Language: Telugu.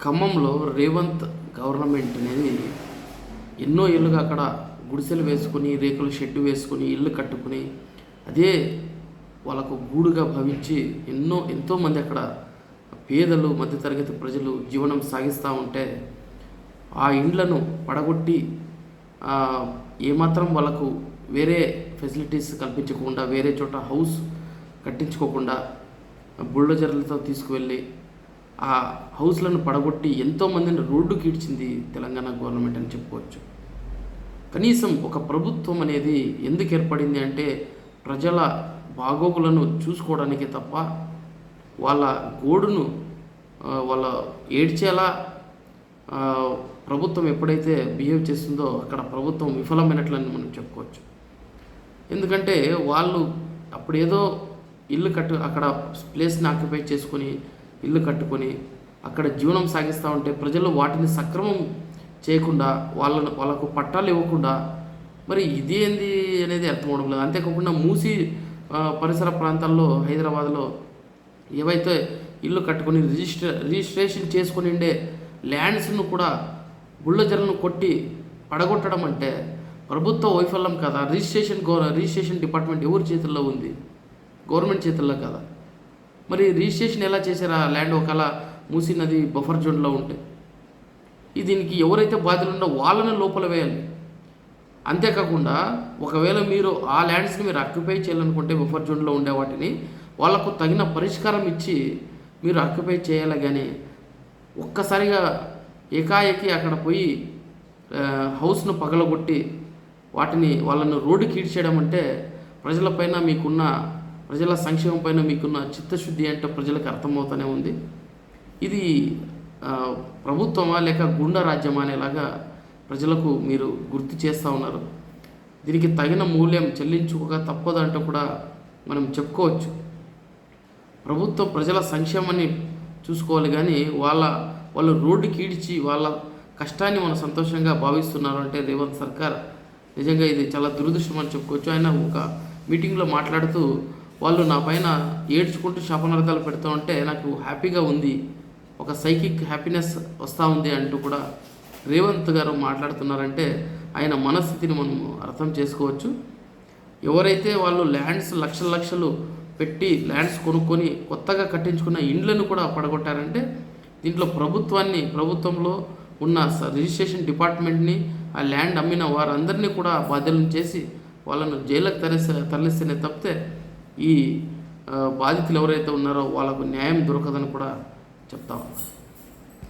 ఖమ్మంలో రేవంత్ గవర్నమెంట్ అనేది ఎన్నో ఏళ్ళుగా అక్కడ గుడిసెలు వేసుకుని, రేకుల షెడ్డు వేసుకుని, ఇల్లు కట్టుకుని, అదే వాళ్ళకు గూడుగా భావించి ఎంతోమంది అక్కడ పేదలు, మధ్యతరగతి ప్రజలు జీవనం సాగిస్తూ ఉంటే, ఆ ఇండ్లను పడగొట్టి ఏమాత్రం వాళ్ళకు వేరే ఫెసిలిటీస్ కల్పించకుండా, వేరే చోట హౌస్ కట్టించుకోకుండా బుల్డోజర్లతో తీసుకువెళ్ళి ఆ హౌస్లను పడగొట్టి ఎంతోమందిని రోడ్డుకి ఈడ్చింది తెలంగాణ గవర్నమెంట్ అని చెప్పుకోవచ్చు. కనీసం ఒక ప్రభుత్వం అనేది ఎందుకు ఏర్పడింది అంటే ప్రజల బాగోగులను చూసుకోవడానికి తప్ప, వాళ్ళ గోడును వాళ్ళ ఏడ్చేలా ప్రభుత్వం ఎప్పుడైతే బిహేవ్ చేస్తుందో అక్కడ ప్రభుత్వం విఫలమైనట్లని మనం చెప్పుకోవచ్చు. ఎందుకంటే వాళ్ళు అప్పుడేదో అక్కడ ప్లేస్ని ఆక్యుపై చేసుకొని ఇల్లు కట్టుకొని అక్కడ జీవనం సాగిస్తూ ఉంటే ప్రజలు వాటిని సక్రమం చేయకుండా, వాళ్ళకు పట్టాలు ఇవ్వకుండా, మరి ఇదేంది అనేది అర్థమవడం లేదు. అంతేకాకుండా మూసి పరిసర ప్రాంతాల్లో హైదరాబాద్లో ఏవైతే ఇల్లు కట్టుకొని రిజిస్ట్రేషన్ చేసుకుని ఉండే ల్యాండ్స్ను కూడా బుల్డోజర్లను కొట్టి పడగొట్టడం అంటే ప్రభుత్వ వైఫల్యం కదా. రిజిస్ట్రేషన్ డిపార్ట్మెంట్ ఎవరి చేతుల్లో ఉంది? గవర్నమెంట్ చేతుల్లో కదా. మరి రిజిస్ట్రేషన్ ఎలా చేశారా ల్యాండ్ ఒకవేళ మూసీ నది బఫర్ జోన్లో ఉంటే? దీనికి ఎవరైతే బాధ్యులు ఉండో వాళ్ళని లోపల వేయాలి. అంతేకాకుండా ఒకవేళ మీరు ఆ ల్యాండ్స్ని మీరు ఆక్యుపై చేయాలనుకుంటే బఫర్ జోన్లో ఉండే వాటిని వాళ్ళకు తగిన పరిష్కారం ఇచ్చి మీరు ఆక్యుపై చేయాలి. కానీ ఒక్కసారిగా ఏకాఏకి అక్కడ పోయి హౌస్ను పగలగొట్టి వాళ్ళను రోడ్డుకి ఈడ్చేయడం అంటే ప్రజల సంక్షేమం పైన మీకున్న చిత్తశుద్ధి అంటే ప్రజలకు అర్థమవుతూనే ఉంది. ఇది ప్రభుత్వమా లేక గుండా రాజ్యమా అనేలాగా ప్రజలకు మీరు గుర్తు చేస్తూ ఉన్నారు. దీనికి తగిన మూల్యం చెల్లించుకోక తప్పదంటూ కూడా మనం చెప్పుకోవచ్చు. ప్రభుత్వం ప్రజల సంక్షేమాన్ని చూసుకోవాలి, కానీ వాళ్ళు రోడ్డుకి ఈడ్చి వాళ్ళ కష్టాన్ని మనం సంతోషంగా భావిస్తున్నారు అంటే రేవంత్ సర్కార్ నిజంగా ఇది చాలా దురదృష్టం అని చెప్పుకోవచ్చు. ఆయన ఒక మీటింగ్లో మాట్లాడుతూ వాళ్ళు నా పైన ఏడ్చుకుంటూ శాపనార్థాలు పెడుతూ ఉంటే నాకు హ్యాపీగా ఉంది, ఒక సైకిక్ హ్యాపీనెస్ వస్తూ ఉంది అంటూ కూడా రేవంత్ గారు మాట్లాడుతున్నారంటే ఆయన మనస్థితిని మనం అర్థం చేసుకోవచ్చు. ఎవరైతే వాళ్ళు ల్యాండ్స్ లక్షలు పెట్టి ల్యాండ్స్ కొనుక్కొని కొత్తగా కట్టించుకున్న ఇండ్లను కూడా పడగొట్టారంటే దీంట్లో ప్రభుత్వంలో ఉన్న రిజిస్ట్రేషన్ డిపార్ట్మెంట్ని, ఆ ల్యాండ్ అమ్మిన వారందరినీ కూడా బాధ్యులను చేసి వాళ్ళను జైలుకు తరలిస్తేనే తప్పితే ఈ బాధితులు ఎవరైతే ఉన్నారో వాళ్ళకు న్యాయం దొరకదని కూడా చెప్తా ఉన్నాను.